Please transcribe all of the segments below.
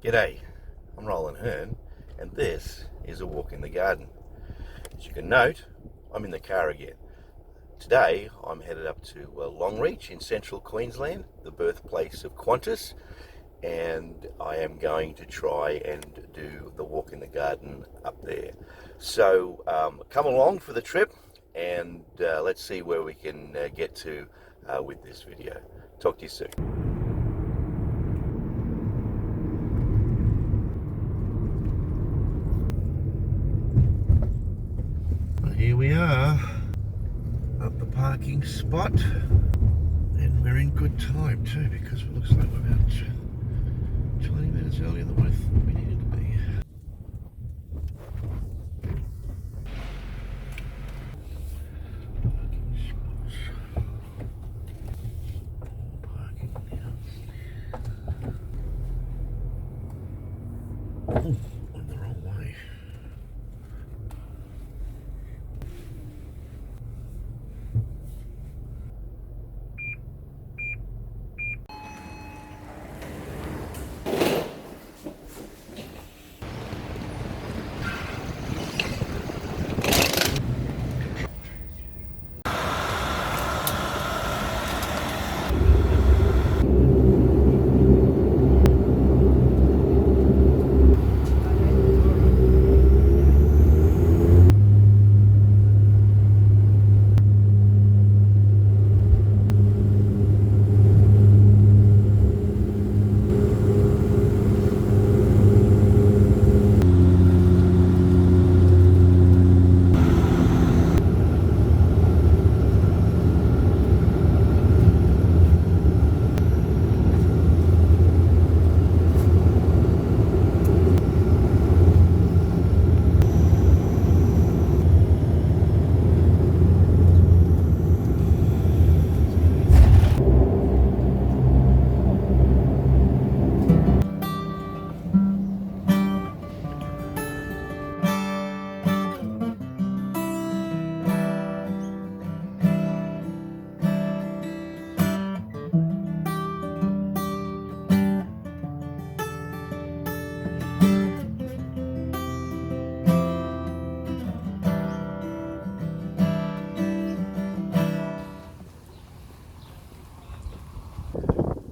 G'day, I'm Roland Hearn, and this is a walk in the garden. As you can note, I'm in the car again. Today I'm headed up to Longreach in Central Queensland, the birthplace of QANTAS, and I am going to try and do the walk in the garden up there. So come along for the trip, and let's see where we can get to with this video. Talk to you soon. Here we are at the parking spot, and we're in good time too, because it looks like we're about 20 minutes earlier than what we needed to be. Parking spots. Parking now. Oh, went the wrong way.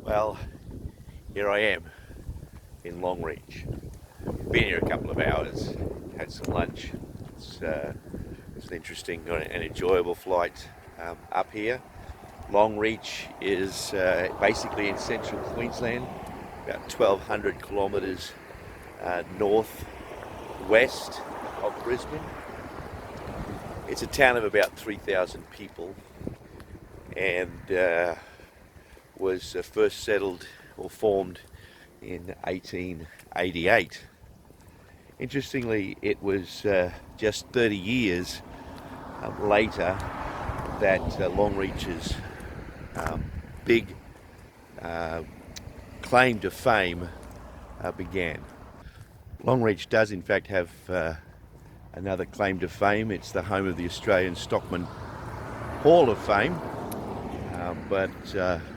Well, here I am in Longreach. Been here a couple of hours, had some lunch. It's an interesting and enjoyable flight up here. Longreach is basically in Central Queensland, about 1,200 kilometres north-west of Brisbane. It's a town of about 3,000 people, and was first settled or formed in 1888. Interestingly, it was just 30 years later that Longreach's big claim to fame began. Longreach does in fact have another claim to fame. It's the home of the Australian Stockman Hall of Fame. But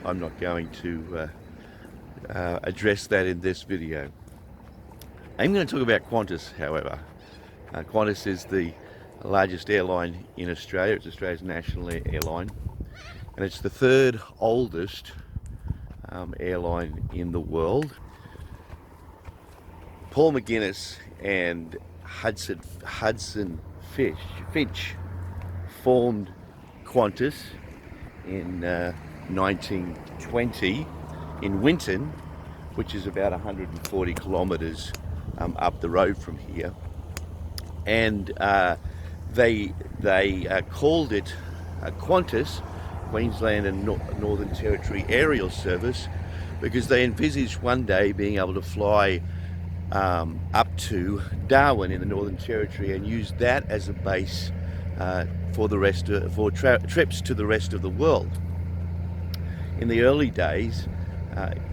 I'm not going to address that in this video. I'm going to talk about QANTAS, however. QANTAS is the largest airline in Australia. It's Australia's national airline, and it's the third oldest airline in the world. Paul McGuinness and Hudson Finch formed QANTAS in 1920 in Winton, which is about 140 kilometres up the road from here, and they called it QANTAS, Queensland and Northern Territory Aerial Service, because they envisaged one day being able to fly up to Darwin in the Northern Territory and use that as a base for trips to the rest of the world. In the early days,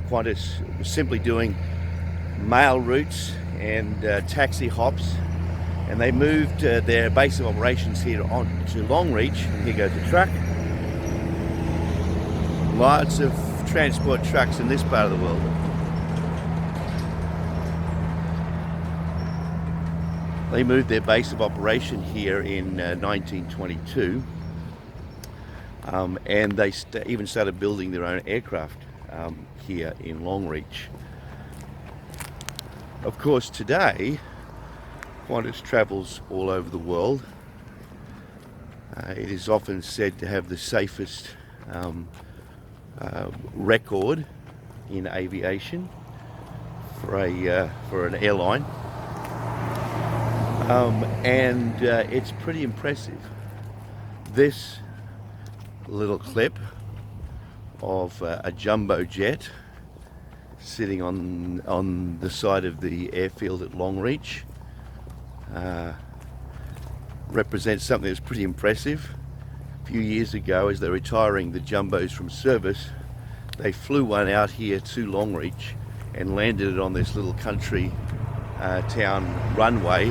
QANTAS was simply doing mail routes and taxi hops, and they moved their base of operations here on to Longreach. And here goes the truck. Lots of transport trucks in this part of the world. They moved their base of operation here in 1922, and they even started building their own aircraft here in Longreach. Of course, today, Qantas travels all over the world. It is often said to have the safest record in aviation for an airline, and it's pretty impressive. This little clip of a jumbo jet sitting on the side of the airfield at Longreach represents something that's pretty impressive. A few years ago, as they're retiring the jumbos from service, they flew one out here to Longreach and landed it on this little country town runway.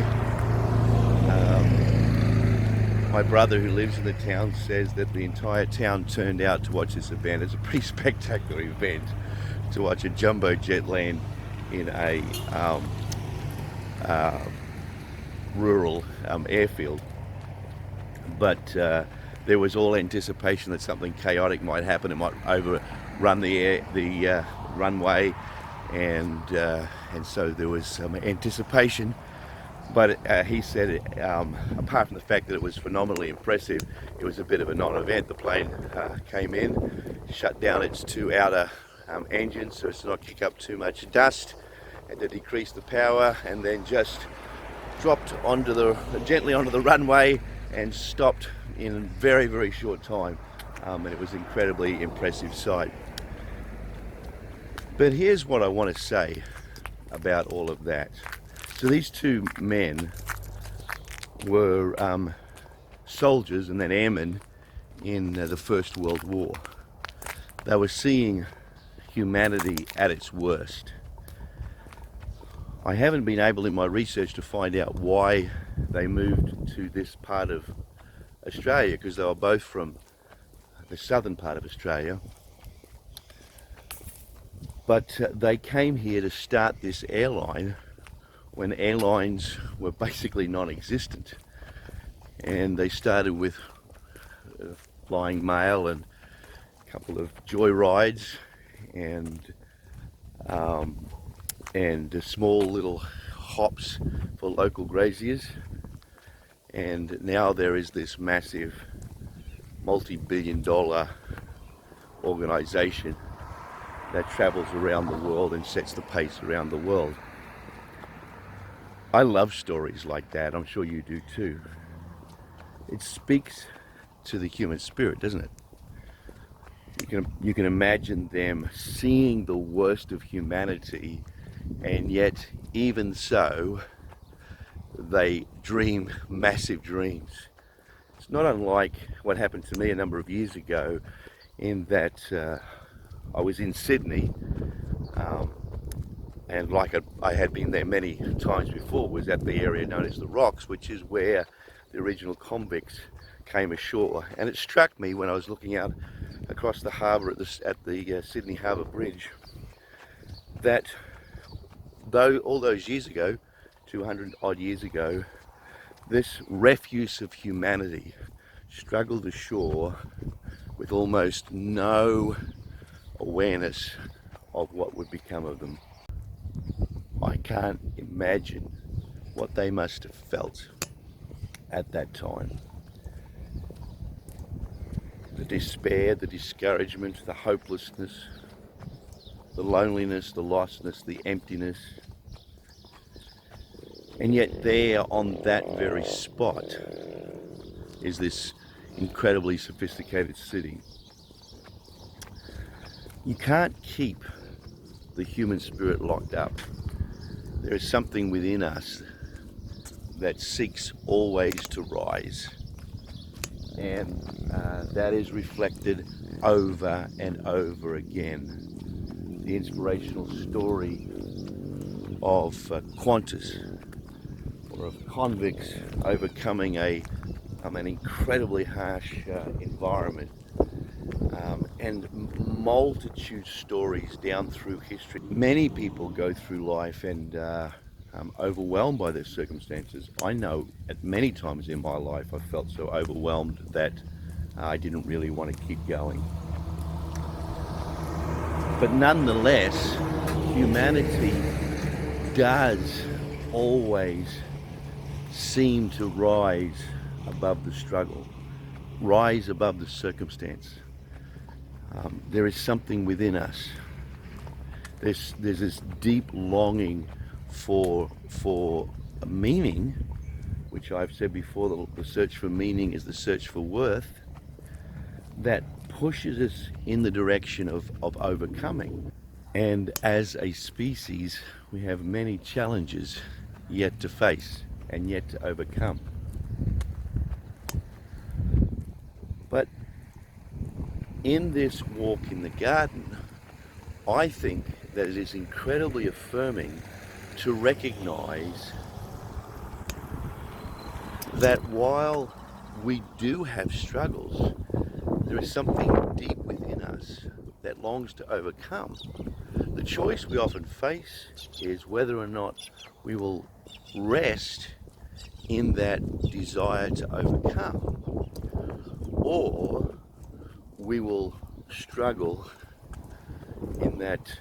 My brother, who lives in the town, says that the entire town turned out to watch this event. It's a pretty spectacular event to watch a jumbo jet land in a rural airfield. But there was all anticipation that something chaotic might happen. It might overrun the runway, and so there was some anticipation. But he said, apart from the fact that it was phenomenally impressive, it was a bit of a non-event. The plane came in, shut down its two outer engines so as to not kick up too much dust and to decrease the power, and then just dropped gently onto the runway and stopped in a very, very short time. And it was an incredibly impressive sight. But here's what I want to say about all of that. So these two men were soldiers and then airmen in the First World War. They were seeing humanity at its worst. I haven't been able in my research to find out why they moved to this part of Australia, because they were both from the southern part of Australia. But they came here to start this airline when airlines were basically non-existent, and they started with flying mail and a couple of joy rides and small little hops for local graziers, and now there is this massive multi-billion-dollar organization that travels around the world and sets the pace around the world. I love stories like that. I'm sure you do too. It speaks to the human spirit, doesn't it? You can imagine them seeing the worst of humanity, and yet even so they dream massive dreams. It's not unlike what happened to me a number of years ago, in that I was in Sydney, and like I had been there many times before, was at the area known as the Rocks, which is where the original convicts came ashore. And it struck me when I was looking out across the harbour at the Sydney Harbour Bridge, that though all those years ago, 200 odd years ago, this refuse of humanity struggled ashore with almost no awareness of what would become of them. I can't imagine what they must have felt at that time. The despair, the discouragement, the hopelessness, the loneliness, the lostness, the emptiness. And yet there on that very spot is this incredibly sophisticated city. You can't keep the human spirit locked up. There is something within us that seeks always to rise, and that is reflected over and over again. The inspirational story of QANTAS, or of convicts overcoming an incredibly harsh environment, and multitude stories down through history. Many people go through life and overwhelmed by their circumstances. I know at many times in my life I felt so overwhelmed that I didn't really want to keep going. But nonetheless, humanity does always seem to rise above the struggle, rise above the circumstance. There is something within us. There's this deep longing for meaning, which I've said before, the search for meaning is the search for worth, that pushes us in the direction of overcoming. And as a species, we have many challenges yet to face and yet to overcome. But in this walk in the garden, I think that it is incredibly affirming to recognize that while we do have struggles, there is something deep within us that longs to overcome. The choice we often face is whether or not we will rest in that desire to overcome, or we will struggle in that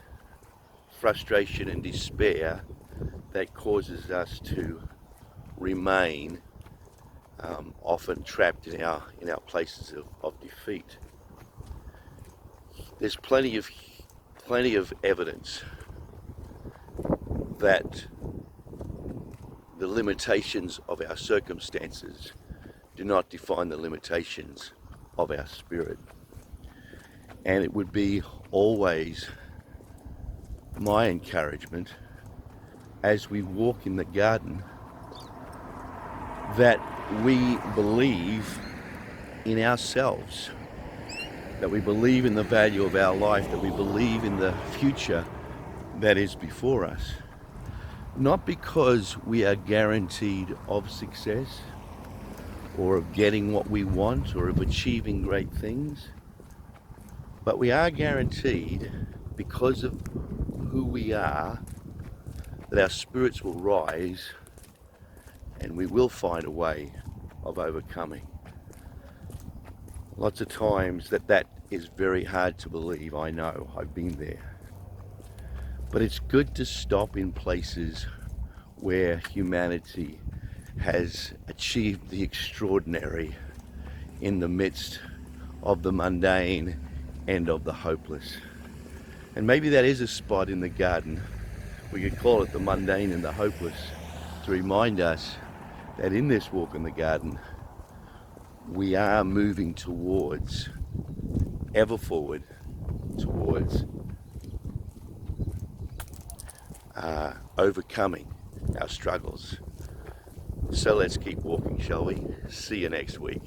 frustration and despair that causes us to remain often trapped in our places of defeat. There's plenty of evidence that the limitations of our circumstances do not define the limitations of our spirit. And it would be always my encouragement as we walk in the garden that we believe in ourselves, that we believe in the value of our life, that we believe in the future that is before us. Not because we are guaranteed of success or of getting what we want or of achieving great things, but we are guaranteed, because of who we are, that our spirits will rise and we will find a way of overcoming. Lots of times that is very hard to believe. I know, I've been there. But it's good to stop in places where humanity has achieved the extraordinary in the midst of the mundane and of the hopeless. And maybe that is a spot in the garden, we could call it the mundane and the hopeless, to remind us that in this walk in the garden, we are moving towards, ever forward, towards overcoming our struggles. So let's keep walking, shall we? See you next week.